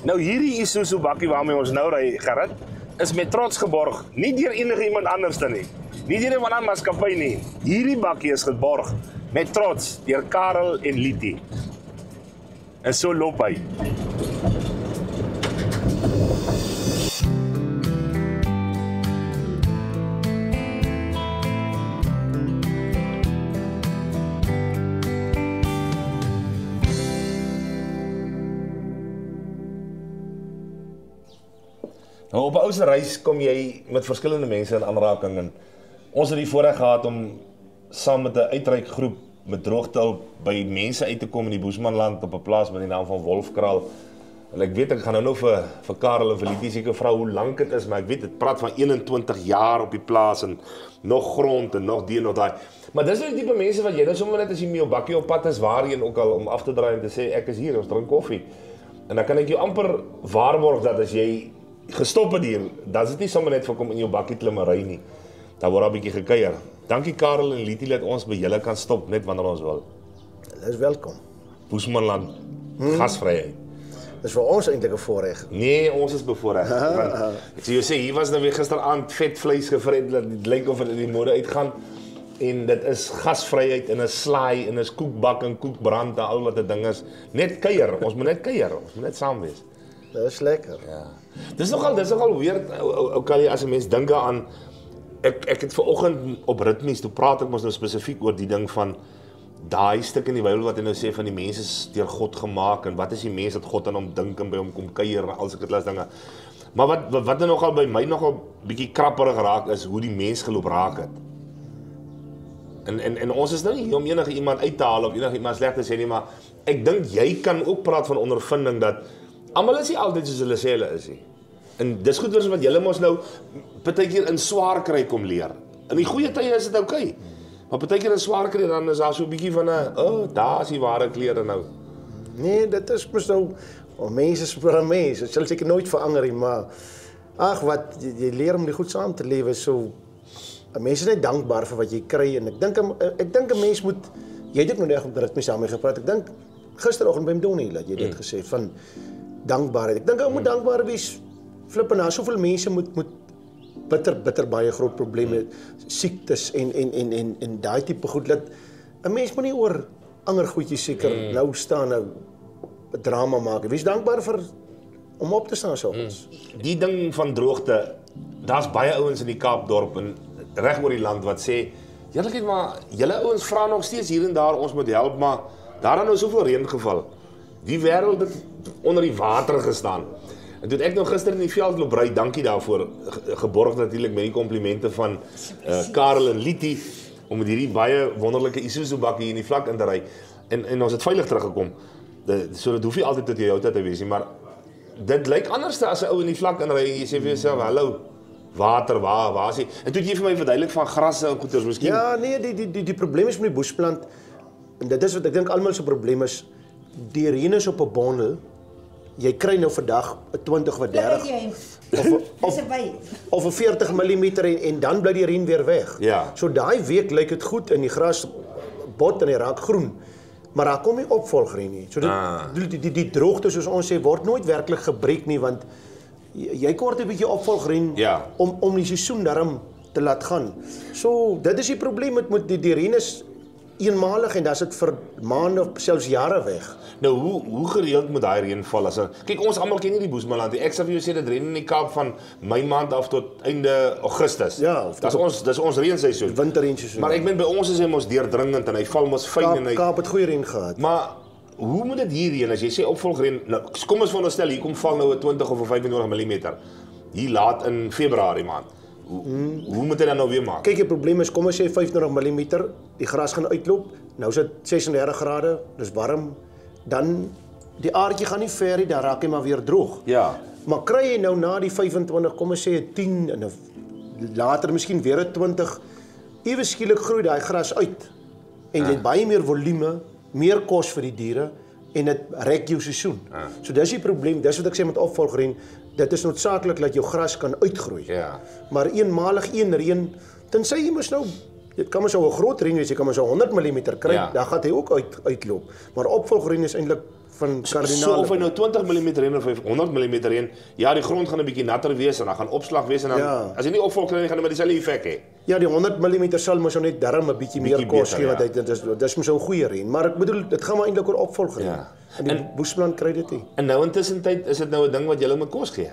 Nou hierdie Isuzu bakkie waarmee ons nou ry, Gerrit, is met trots geborg, nie deur enige iemand anders nie. Nie deur 'n ander maatskappy nie. Hierdie bakkie is geborg met trots deur Karel en Liti. En so loop hy. Nou op 'n ou se reis kom jy met verskillende mense in aanraking en ons het die voorreg gehad om saam met 'n uitreikgroep met droogtehulp by mense uit te kom in die Boesmanland op 'n plaas met die naam van Wolfkraal. En ek weet ek gaan nou vir Karel en vir Liti seker vra hoe lank dit is, maar ek weet dit praat van 21 jaar op die plaas en nog grond en nog die en nog daai. Maar dis nou die tipe mense wat jy nou sommer net as jy met jou bakkie op pad is waarheen ook al om af te draai en te sê ek is hier, ons drink koffie. En dan kan ek jou amper waarborg dat as jy gestop het hier, dan is dit nie sommer net vir kom in jou bakkie klimmery nie. Daar word 'n bietjie gekuier. Dankie Karel en Liti dat ons by julle kan stop net wanneer ons wil. Hulle is welkom. Boesmanland, gasvryheid. Dis vir ons eintlik 'n voorreg. Nee, ons is bevoorreg. Ek sê jy sê hier was nou weer gisteraand vet vleis gevreet dat dit lyk of dit in die mode uitgaan. En dit is gasvryheid en 'n slaai en 'n koekbak en koekbrand en al wat 'n ding is. Net kuier, ons moet net kuier, ons moet net saam wees. Dit is lekker. Ja. Dis nogal weird, Kali, as 'n mens dink aan ek het vanoggend op ritmies, toe praat ek mos nou spesifiek oor die ding van daai stuk in die Bybel wat hy nou sê van die mense is deur God gemaak en wat is die mens dat God aan hom dink en by hom kom kuier en al sulke dinge. Maar wat nou nogal by my nogal bietjie krapperig raak is hoe die mens geloop raak het. En ons is nou nie hier om enige iemand uit te haal of enige iemand sleg te sê nie, maar ek dink jy kan ook praat van ondervinding dat almal is nie altyd soos hulle sê hulle is nie. En dis goed wat julle mos nou partykeer in swaar kry kom leer. In die goeie tye is dit oukei. Maar partykeer in swaar kry dan is daar so 'n bietjie van 'n daar is die ware klere nou. Nee, dit is mos nou mense is vir 'n mens. Dit sal seker nooit verander nie, maar ag wat jy leer om die goed saam te lewe so. 'n Mens is net dankbaar vir wat jy kry en ek dink 'n mens moet jy het ook nou net op ritme saam mee gepraat. Ek dink gisteroggend by Donnie dat jy dit gesê van dankbaarheid. Ek dink ou moet dankbaar wees. Flip en daar soveel mense moet bitter baie groot probleme, siektes en daai tipe goed dat 'n mens moet nie oor ander goedjies seker nou staan 'n drama maak. Wees dankbaar vir om op te staan soms. Die ding van droogte, daar's baie ouens in die Kaapdorp en reg oor die land wat sê, eerlikheid maar julle ouens vra nog steeds hier en daar ons moet help, maar daar het nou soveel reën geval. Die wêreld het onder die water gestaan. En toe ek nou gister in die veld loop ry, dankie daarvoor, geborg natuurlik met die komplimente van Karel en Liti om met hierdie baie wonderlike Isuzu bakkie hier in die vlak in te ry. En ons het veilig teruggekom. So dit hoef nie altyd tot jou auto te wees nie, maar dit lyk anders as 'n ou in die vlak inry en jy sê vir jouself, hallo, water, waar is hy? En toe het jy vir my verduidelik van grasse en goeters, miskien. Ja, nee, die probleem is met die boesplant en dit is wat ek dink almal se probleem is. Die reën is op 'n bondel. Jy kry nou vandag 'n 20 of 30 of 'n 40 mm en dan bly die reën weer weg. Ja. So daai week lyk dit goed in die gras bot en hy raak groen. Maar daar kom nie opvolgreën nie. So die droogte soos ons sê word nooit werklik gebreek nie want jy kort 'n bietjie opvolgreën om die seisoen daarom te laat gaan. So dit is die probleem met die reën is eenmalig en dan's dit vir maande of selfs jare weg. Nou hoe gereeld moet daai reën val as kyk ons almal ken nie die Boesmanland nie. Ek sê vir jou sê dit reën in die Kaap van Mei maand af tot einde Augustus. Ja, dis ons reënseisoen. Winterreënseisoen. Maar ek meen by ons is hy mos deurdringend en hy val mos fyn en hy Kaap het goeie reën gehad. Maar hoe moet dit hier reën as jy sê opvolgreën? Nou kom ons veronderstel hier kom val nou 'n 20 of 'n 25 mm hier laat in Februarie maand. Hoe moet jy dan nou weer maak? Kyk, die probleem is kom ons sê 25 mm, die gras gaan uitloop. Nou is dit 36 grade, dis warm. Dan die aardjie gaan nie ver nie, dan raak hy maar weer droog. Ja. Maar kry jy nou na die 25, kom ons sê 'n 10 en later miskien weer 'n 20, ewe skielik groei daai gras uit. En jy het baie meer volume, meer kos vir die diere en dit rek jou seisoen. So dis die probleem, dis wat ek sê met opvolgreën, dit is noodsaaklik dat jou gras kan uitgroei. Ja. Maar eenmalig een reën, tensy jy mos nou dit kan maar so 'n groot reën wees, jy kan maar so 100 mm kry, dan gaan hy ook uitloop. Maar opvolgreën is eintlik van So kardinale. of hy nou 20 mm reën of 100 mm reën, ja, die grond gaan 'n bietjie natter wees en dan gaan opslag wees en dan Ja. as jy nie opvolg kry nie, gaan hy maar dieselfde effek hê. Ja, die 100 mm sal mos nou net darm 'n bietjie meer Bietjie kos beter, gee want ja. dis mos 'n goeie reën, maar ek bedoel dit gaan maar eintlik oor opvolgreën. Ja. En die boesplan kry dit nie. En nou intussen tyd is dit nou 'n ding wat jy moet kos gee.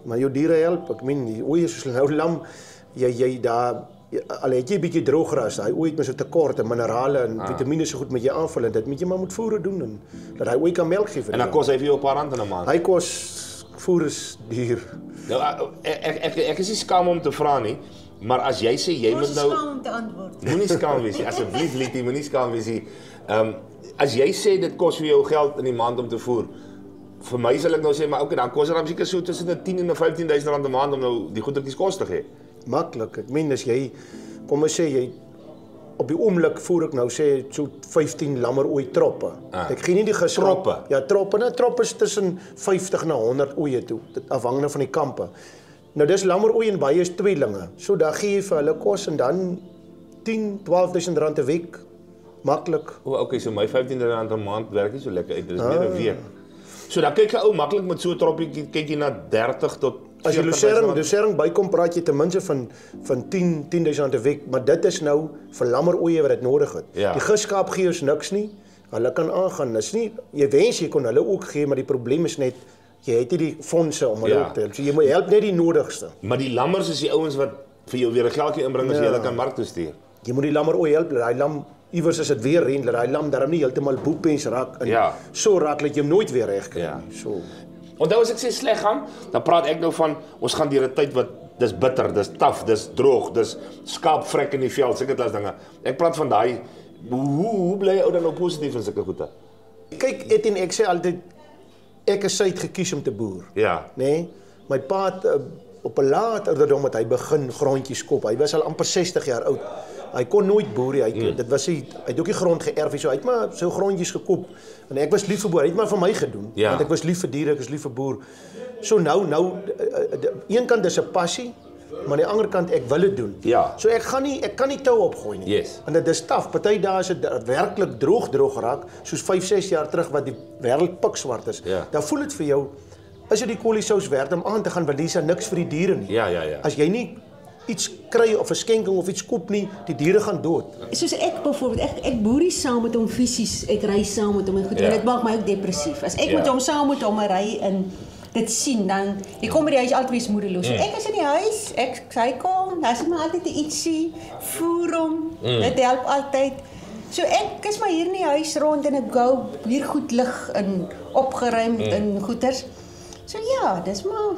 Maar jou diere help, ek meen die oeye soos nou lam, jy daar al het jy 'n bietjie droogras, daai ooi het mens 'n tekort aan minerale en vitamiene so goed met jy aanvul en dit moet jy maar moet voere doen en dat hy ooi kan melk gee vir En dan jou. kos hy vir jou 'n paar rand in 'n maand. Hy kos voer is duur. Nou ek is nie skaam om te vra nie, maar as jy sê jy moet nou Skaam om te antwoord. moenie skaam wees nie, asseblief Lietie, moenie skaam wees nie. As jy sê dit kos vir jou geld in die maand om te voer, vir my sal ek nou sê maar okay, dan kos dit dan seker so tussen 10 en 15 000 rand 'n maand om nou die goedertjies kos te gee. Maklik. Ek meen as jy kom ons sê jy op die oomblik voer ek nou sê so 15 lammer ooi troppe. Ek gee nie die gesrop. Troppe? Ja, troppe. Nou troppe is tussen 50 na 100 oeye toe, dit afhangende van die kampe. Nou dis lammer ooi en baie is tweelinge. So dan gee jy vir hulle kos en dan 10-12 000 rand 'n week. Maklik. O, okay, so my 15 rand 'n maand werk nie so lekker uit, dit is meer 'n week. So dan kyk 'n ou maklik met so 'n troppie kyk jy na 30 tot As jy 40 000 losering bykom, praat jy ten minste van 10 000 rand 'n week, maar dit is nou vir lammer oeye wat dit nodig het. Ja. Die geskaap gee ons niks nie. Hulle kan aangaan. Dis nie jy wens jy kon hulle ook gee, maar die probleem is net jy het nie die fondse om hulle Ja. op te help. So jy moet help net die nodigste. Maar die lammers is die ouens wat vir jou weer 'n geldjie inbring as jy hulle kan mark toe stuur. Jy moet die lammer ooi help, dat daai lam iewers as dit weer reën, dat daai lam darm nie heeltemal boepens raak en Ja. so raak dat jy hom nooit weer reg kry Ja. nie. So Onthou as ek sê sleg gaan, dan praat ek nou van ons gaan deur 'n tyd wat dis bitter, dis taaf, dis droog, dis skaapvrek in die veld, sulke klas dinge. Ek praat van daai hoe bly jy ou dan nou positief in sulke goede? kyk Etienne, ek sê altyd ek is uit gekies om te boer. Ja. Nee, my pa het op 'n laat ouderdom het hy begin grondjies koop. Hy was al amper 60 jaar oud. Hy kon nooit boer nie. Dit was hy het ook die grond geërf nie. So hy het maar so grondjies gekoop. En ek was lief vir boer. Hy het maar vir my gedoen. Ja. Want ek was lief vir diere, ek is lief vir boer. So nou een kant is 'n passie, maar aan die ander kant ek wil dit doen. Ja. So ek kan nie tou opgooi nie. Yes. En dit is taaf. Party dae is dit werklik droog raak, soos 5-6 jaar terug wat die wêreld pikswart is. Ja. Dan voel dit vir jou is dit die koliesous werd om aan te gaan want dis niks vir die diere nie. Ja. As jy nie iets kry of 'n skenking of iets koop nie, die diere gaan dood. Soos ek byvoorbeeld, ek boer nie saam met hom fisies, ek ry saam met hom en goed, Ja. dit maak my ook depressief. As ek Ja. met hom saam met hom ry en dit sien, dan jy kom by die huis altyd weer moedeloos. So ek is in die huis, hy kom, daar is maar altyd 'n ietsie, voer hom, dit help altyd. So ek is maar hier in die huis rond en ek gou hier goed lig en opgeruim en goeders. So ja, dis maar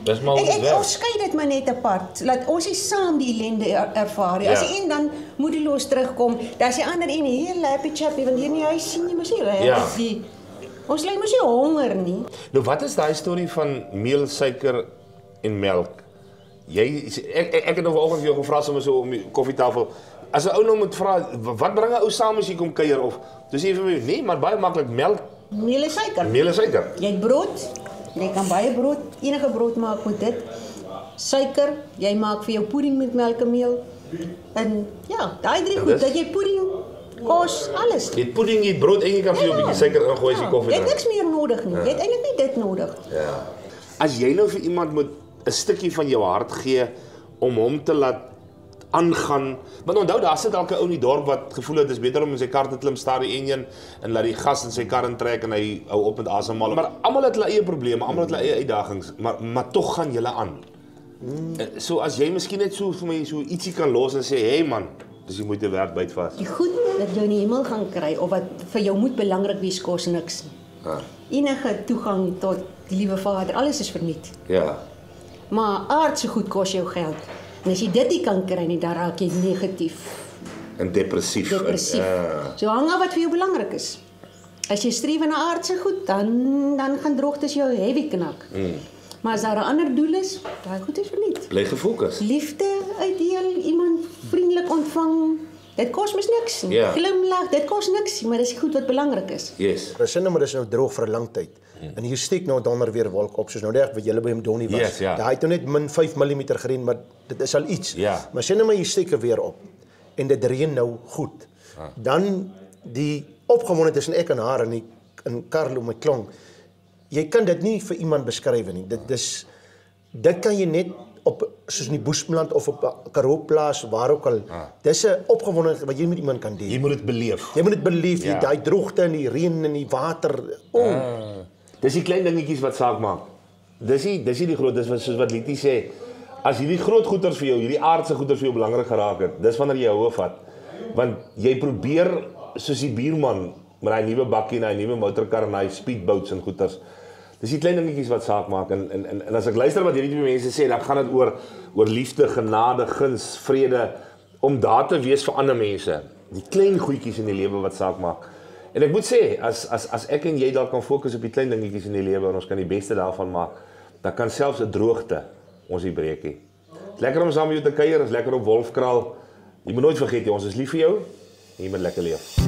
Dis maar hoe dit ons werk. skei dit maar net apart. Laat ons nie saam die ellende ervaar nie. Ja. As die een dan moedeloos terugkom, dan is die ander een heel happy chappy want hier in die huis sien jy mos nie. Ja. Ons ly mos nie honger nie. Nou wat is daai storie van meel, suiker en melk? Ek het nou vanoggend vir jou gevra sommer so om die koffietafel. As 'n ou nou moet vra, wat bring 'n ou saam as jy kom kuier of dis jy vir my, nee, maar baie maklik melk, Meel en suiker. meel en suiker. Jy het brood. Jy kan baie brood, enige brood maak met dit. Suiker, jy maak vir jou pudding met melk en meel. En ja, daai drie En goed, dis? dat jy pudding, kos, alles. Jy het pudding, jy het brood en jy kan vir jou 'n bietjie suiker ingooi as jy koffie Jy het drink. niks meer nodig nie. Jy het eintlik nie dit nodig. Ja. As jy nou vir iemand moet 'n stukkie van jou hart gee om hom te laat aangaan, want onthou daar sit dalk 'n ou in die dorp wat gevoel het dis beter om in sy kar te klim, staar die enjin en laat die gas in sy kar intrek en hy hou op met asemhaal. Maar almal het hulle eie probleme, almal het hulle eie uitdagings, maar tog gaan julle aan. So as jy miskien net so vir my so ietsie kan los en sê, "Hey man, dis jy moet jy werd byt vas." Die goed dat jy in die hemel gaan kry of wat vir jou moet belangrik wees kos niks. Enige toegang tot die liewe Vader, alles is verniet. Ja. Maar aardse goed kos jou geld. En as jy dit nie kan kry nie, dan raak jy negatief, En depressief. depressief. Ja. So hang af wat vir jou belangrik is. As jy streef na aardse goed, dan gaan droogtes jou heavy knak. Maar as daar 'n ander doel is, daai goed is verniet. Bly gefokus. Liefde uitdeel, iemand vriendelik ontvang, dit kos mos niks nie. Ja. Glimlag, dit kos niks nie, maar dis die goed wat belangrik is. Yes. Dis maar dis nou droog vir 'n lang tyd. En hier steek nou donder weer wolk op soos nou net wat julle by hom Donnie was. Yes, ja. Daar het nou net min 5 mm gereën, maar dit is al iets. Ja. Maar sien nou maar hier steek er weer op. En dit reën nou goed. Dan die opgewonde tussen ek en haar en die in Karl om my klonk. Jy kan dit nie vir iemand beskryf nie. Dit kan jy net op soos in die Boesmanland of op 'n Karoo-plaas waar ook al. Dis 'n opgewondenheid wat jy met iemand kan deel. Jy moet dit beleef. Jy moet dit beleef, daai droogte en die reën en die water. Dis die klein dingetjies wat saak maak. Dis nie die groot, dis soos wat Lietie sê. As hierdie groot goeders vir jou, hierdie aardse goeders vir jou belangrik geraak het, dis wanneer jy hou vat. Want jy probeer soos die buurman met hy nuwe bakkie en hy nuwe motorkar en hy speedboats en goeders. Dis die klein dingetjies wat saak maak en as ek luister wat hierdie twee mense sê, dan gaan dit oor liefde, genade, guns, vrede om daar te wees vir ander mense. Die klein goedjies in die lewe wat saak maak. En ek moet sê, as ek en jy dalk kan fokus op die klein dingetjies in die lewe en ons kan die beste daarvan maak, dan kan selfs 'n droogte ons nie breek nie. Dis lekker om saam met jou te kuier, is lekker op Wolfkraal. Jy moet nooit vergeet, ons is lief vir jou en jy moet lekker leef.